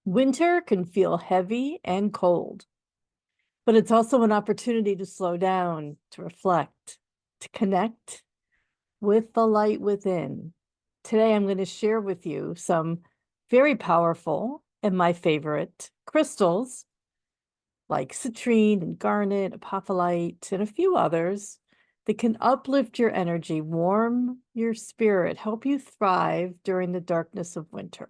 Winter can feel heavy and cold, but it's also an opportunity to slow down, to reflect, to connect with the light within. Today, I'm going to share with you some very powerful and my favorite crystals like citrine and garnet, apophyllite, and a few others that can uplift your energy, warm your spirit, help you thrive during the darkness of winter.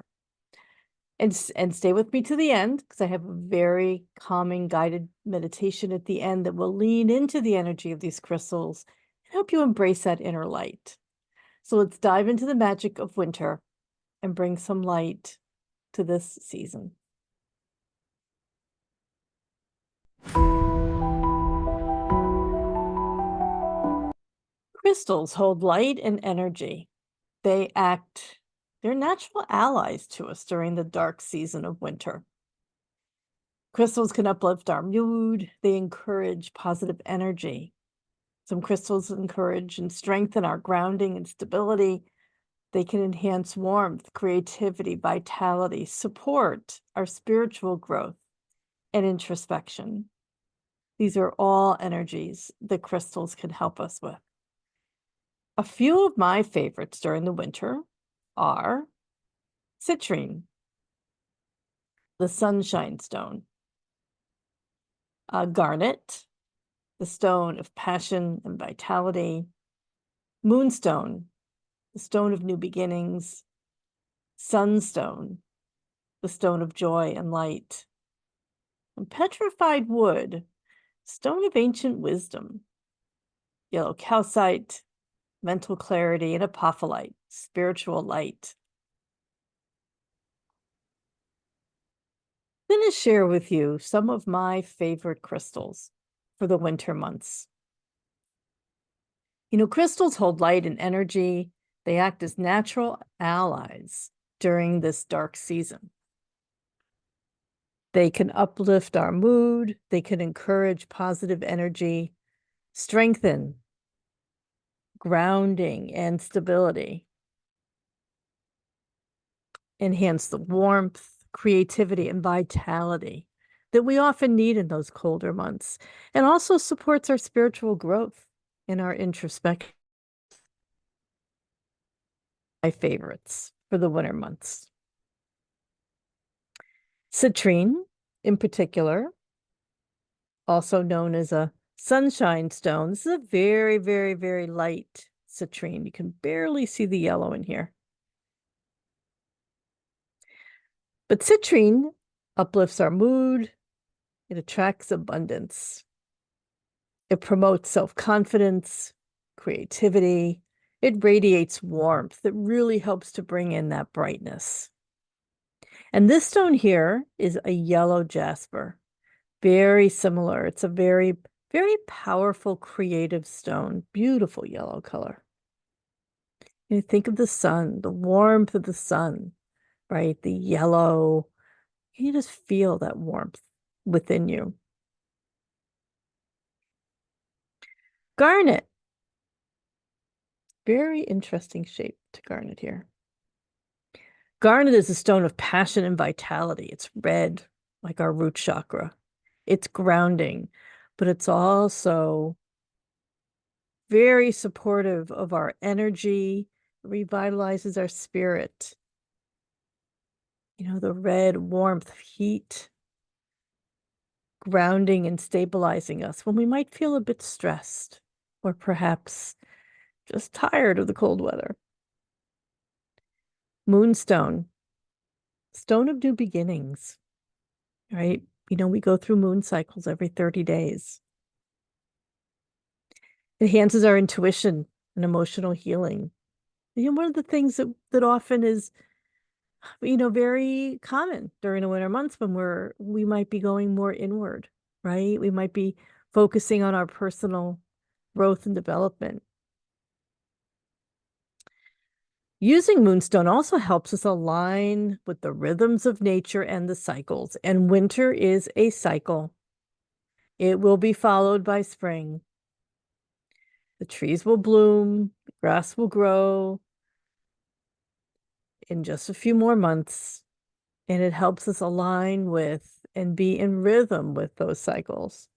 And stay with me to the end, because I have a very calming guided meditation at the end that will lean into the energy of these crystals and help you embrace that inner light. So let's dive into the magic of winter and bring some light to this season. Crystals hold light and energy. They're natural allies to us during the dark season of winter. Crystals can uplift our mood. They encourage positive energy. Some crystals encourage and strengthen our grounding and stability. They can enhance warmth, creativity, vitality, support our spiritual growth and introspection. These are all energies that crystals can help us with. A few of my favorites during the winter are citrine, the sunshine stone, garnet, the stone of passion and vitality, moonstone, the stone of new beginnings, sunstone, the stone of joy and light, and petrified wood, stone of ancient wisdom, yellow calcite, mental clarity, and apophyllite, spiritual light. I'm going to share with you some of my favorite crystals for the winter months. You know, crystals hold light and energy. They act as natural allies during this dark season. They can uplift our mood. They can encourage positive energy, strengthen grounding and stability, enhance the warmth, creativity, and vitality that we often need in those colder months, and also supports our spiritual growth and our introspection. My favorites for the winter months. Citrine, in particular, also known as a sunshine stone. This is a very, very, very light citrine. You can barely see the yellow in here. But citrine uplifts our mood. It attracts abundance. It promotes self-confidence, creativity. It radiates warmth that really helps to bring in that brightness. And this stone here is a yellow jasper. Very similar. It's a very, very powerful, creative stone. Beautiful yellow color. You think of the sun, the warmth of the sun, right? The yellow. You just feel that warmth within you. Garnet. Very interesting shape to garnet here. Garnet is a stone of passion and vitality. It's red, like our root chakra. It's grounding, but it's also very supportive of our energy, revitalizes our spirit. You know, the red warmth, heat, grounding and stabilizing us when we might feel a bit stressed or perhaps just tired of the cold weather. Moonstone, stone of new beginnings, right? You know, we go through moon cycles every 30 days. It enhances our intuition and emotional healing. You know, one of the things that often is, you know, very common during the winter months when we might be going more inward, right? We might be focusing on our personal growth and development. Using Moonstone also helps us align with the rhythms of nature and the cycles. And winter is a cycle. It will be followed by spring. The trees will bloom, the grass will grow in just a few more months. and it helps us align with and be in rhythm with those cycles.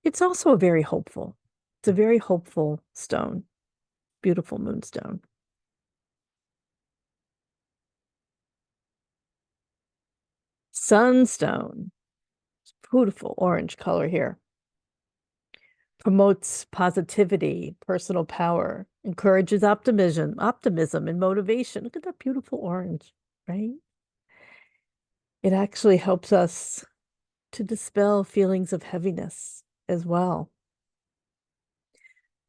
It's also it's a very hopeful stone. Beautiful moonstone. Sunstone. Beautiful orange color here. Promotes positivity, personal power, encourages optimism and motivation. Look at that beautiful orange, right? It actually helps us to dispel feelings of heaviness as well.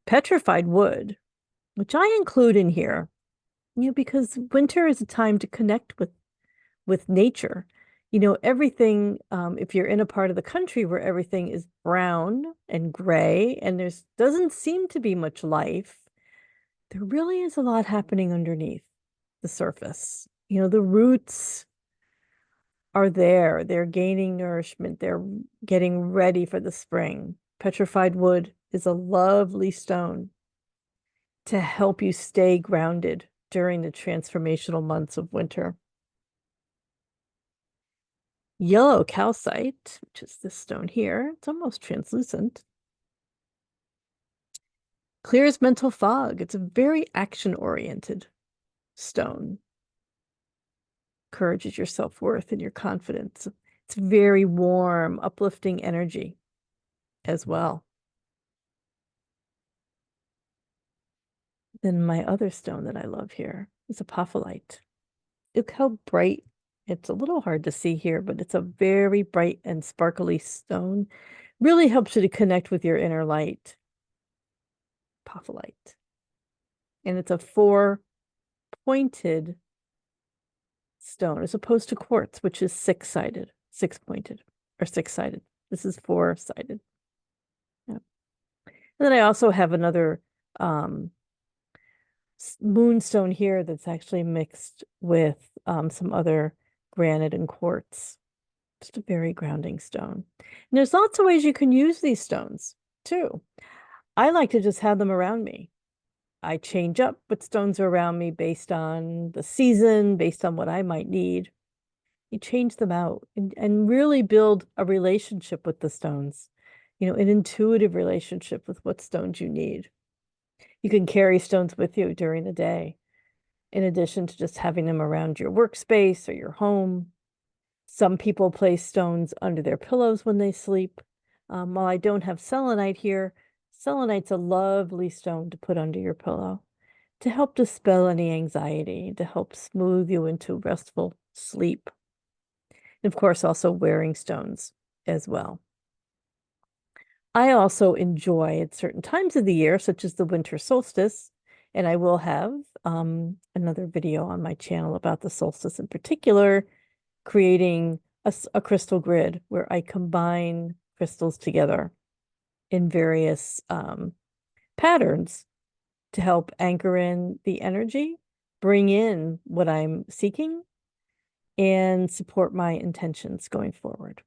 Petrified wood, which I include in here, because winter is a time to connect with nature. Everything, if you're in a part of the country where everything is brown and gray and there's doesn't seem to be much life, there really is a lot happening underneath the surface. The roots are there. They're gaining nourishment. They're getting ready for the spring. Petrified wood is a lovely stone to help you stay grounded during the transformational months of winter. Yellow calcite, which is this stone here, it's almost translucent. Clears mental fog. It's a very action-oriented stone. Encourages your self-worth and your confidence. It's very warm, uplifting energy as well. Then my other stone that I love here is Apophyllite. Look how bright. It's a little hard to see here, but it's a very bright and sparkly stone. Really helps you to connect with your inner light. Apophyllite. And it's a 4-pointed stone as opposed to quartz, which is 6-sided, 6-pointed, or 6-sided. This is 4-sided. Yeah. And then I also have another moonstone here that's actually mixed with some other granite and quartz. Just a very grounding stone. And there's lots of ways you can use these stones too. I like to just have them around me. I change up what stones are around me based on the season, based on what I might need. You change them out and really build a relationship with the stones, an intuitive relationship with what stones you need. You can carry stones with you during the day, in addition to just having them around your workspace or your home. Some people place stones under their pillows when they sleep. While I don't have selenite here, selenite's a lovely stone to put under your pillow to help dispel any anxiety, to help smooth you into restful sleep. And of course, also wearing stones as well. I also enjoy at certain times of the year, such as the winter solstice, and I will have another video on my channel about the solstice in particular, creating a crystal grid where I combine crystals together in various patterns to help anchor in the energy, bring in what I'm seeking, and support my intentions going forward.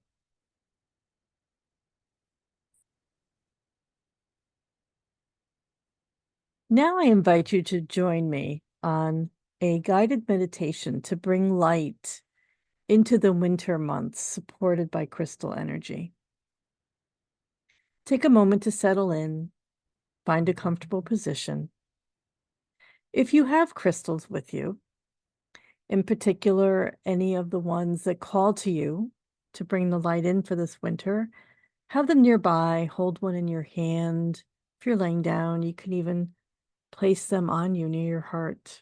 Now I invite you to join me on a guided meditation to bring light into the winter months, supported by crystal energy. Take a moment to settle in, find a comfortable position. If you have crystals with you, in particular, any of the ones that call to you to bring the light in for this winter, have them nearby, hold one in your hand. If you're laying down, you can even place them on you near your heart.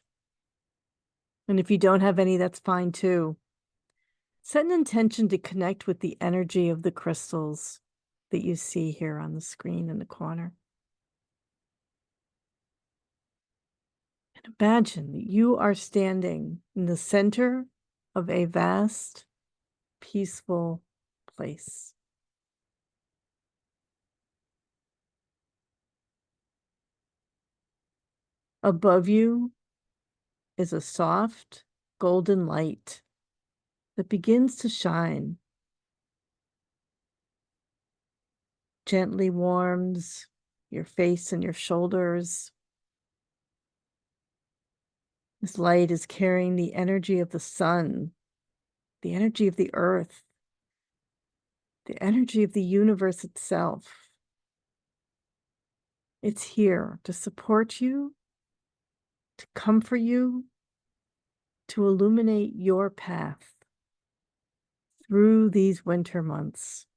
And if you don't have any, that's fine too. Set an intention to connect with the energy of the crystals that you see here on the screen in the corner. And imagine that you are standing in the center of a vast, peaceful place. Above you is a soft, golden light that begins to shine, gently warms your face and your shoulders, This light is carrying the energy of the sun, the energy of the earth, the energy of the universe itself. It's here to support you, to comfort you, to illuminate your path through these winter months.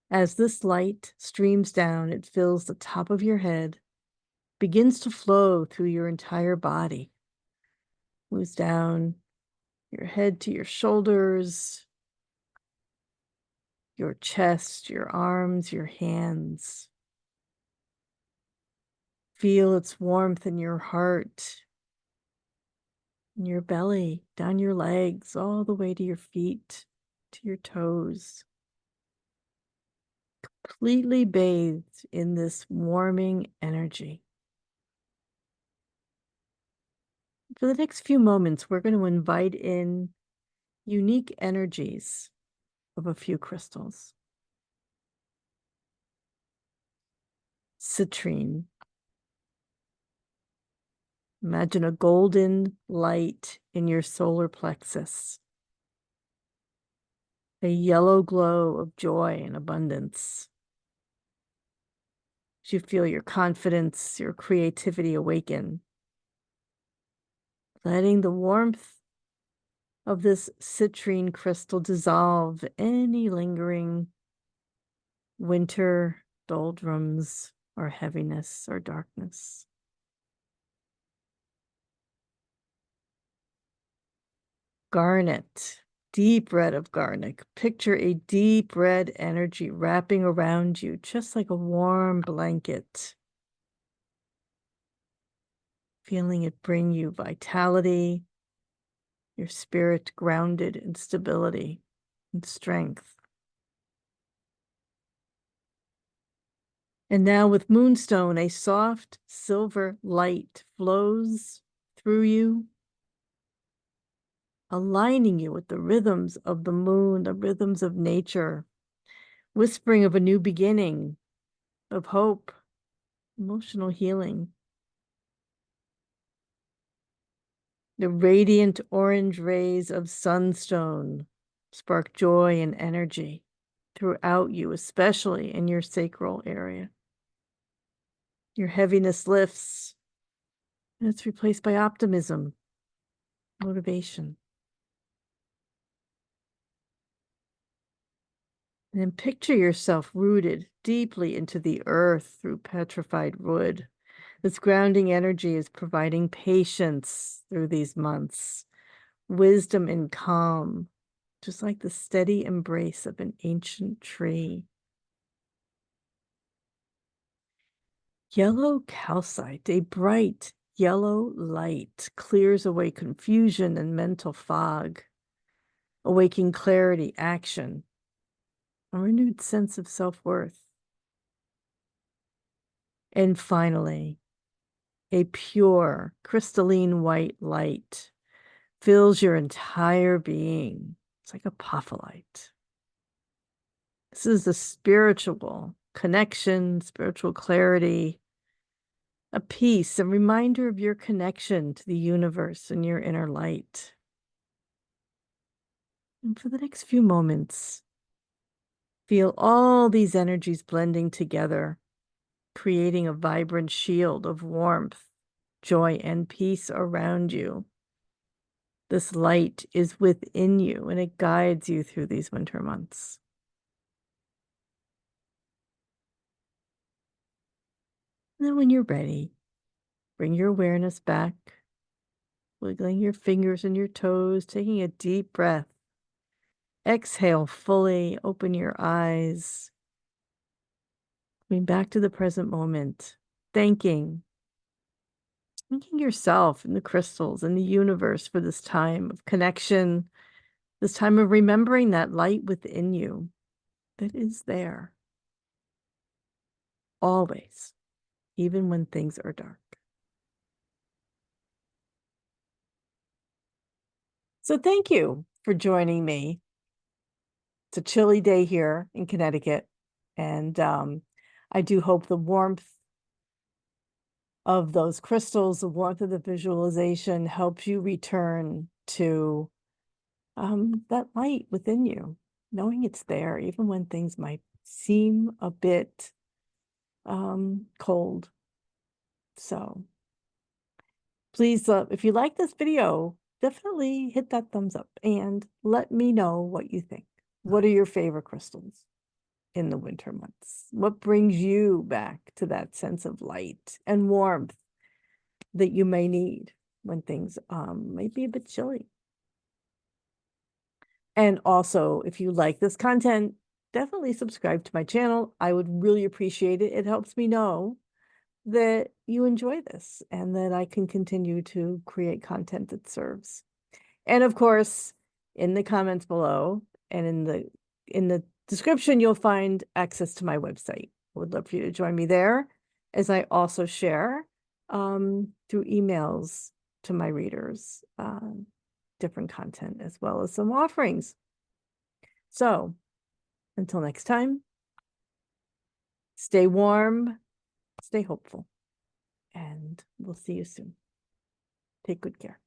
As this light streams down, it fills the top of your head, begins to flow through your entire body, moves down your head to your shoulders, your chest, your arms, your hands. Feel its warmth in your heart, in your belly, down your legs, all the way to your feet, to your toes. Completely bathed in this warming energy. For the next few moments, we're going to invite in unique energies of a few crystals. Citrine. Imagine a golden light in your solar plexus. A yellow glow of joy and abundance. As you feel your confidence, your creativity awaken. Letting the warmth of this citrine crystal dissolve any lingering winter doldrums or heaviness or darkness. Garnet, deep red of garnet. Picture a deep red energy wrapping around you, just like a warm blanket. Feeling it bring you vitality, your spirit grounded in stability and strength. And now with Moonstone, a soft silver light flows through you, aligning you with the rhythms of the moon, the rhythms of nature, whispering of a new beginning, of hope, emotional healing. The radiant orange rays of Sunstone spark joy and energy throughout you, especially in your sacral area. Your heaviness lifts, and it's replaced by optimism, motivation. And then picture yourself rooted deeply into the earth through petrified wood. This grounding energy is providing patience through these months, wisdom and calm, just like the steady embrace of an ancient tree. Yellow calcite, a bright yellow light, clears away confusion and mental fog, awaking clarity, action, a renewed sense of self-worth. And finally, a pure, crystalline white light fills your entire being. It's like apophyllite. This is a spiritual connection, spiritual clarity, a peace, a reminder of your connection to the universe and your inner light. And for the next few moments, feel all these energies blending together, creating a vibrant shield of warmth, joy, and peace around you. This light is within you, and it guides you through these winter months. And then when you're ready, bring your awareness back, wiggling your fingers and your toes, taking a deep breath. Exhale fully, open your eyes. Coming back to the present moment, thanking yourself and the crystals and the universe for this time of connection, this time of remembering that light within you that is there always, even when things are dark. So thank you for joining me. It's a chilly day here in Connecticut, and I do hope the warmth of those crystals, the warmth of the visualization helps you return to that light within you, knowing it's there, even when things might seem a bit cold. So please, if you like this video, definitely hit that thumbs up and let me know what you think. What are your favorite crystals in the winter months? What brings you back to that sense of light and warmth that you may need when things might be a bit chilly? And also, if you like this content, definitely subscribe to my channel. I would really appreciate it. It helps me know that you enjoy this and that I can continue to create content that serves. And of course, in the comments below and in the description, you'll find access to my website. I would love for you to join me there, as I also share through emails to my readers different content as well as some offerings. So until next time, stay warm, stay hopeful, and we'll see you soon. Take good care.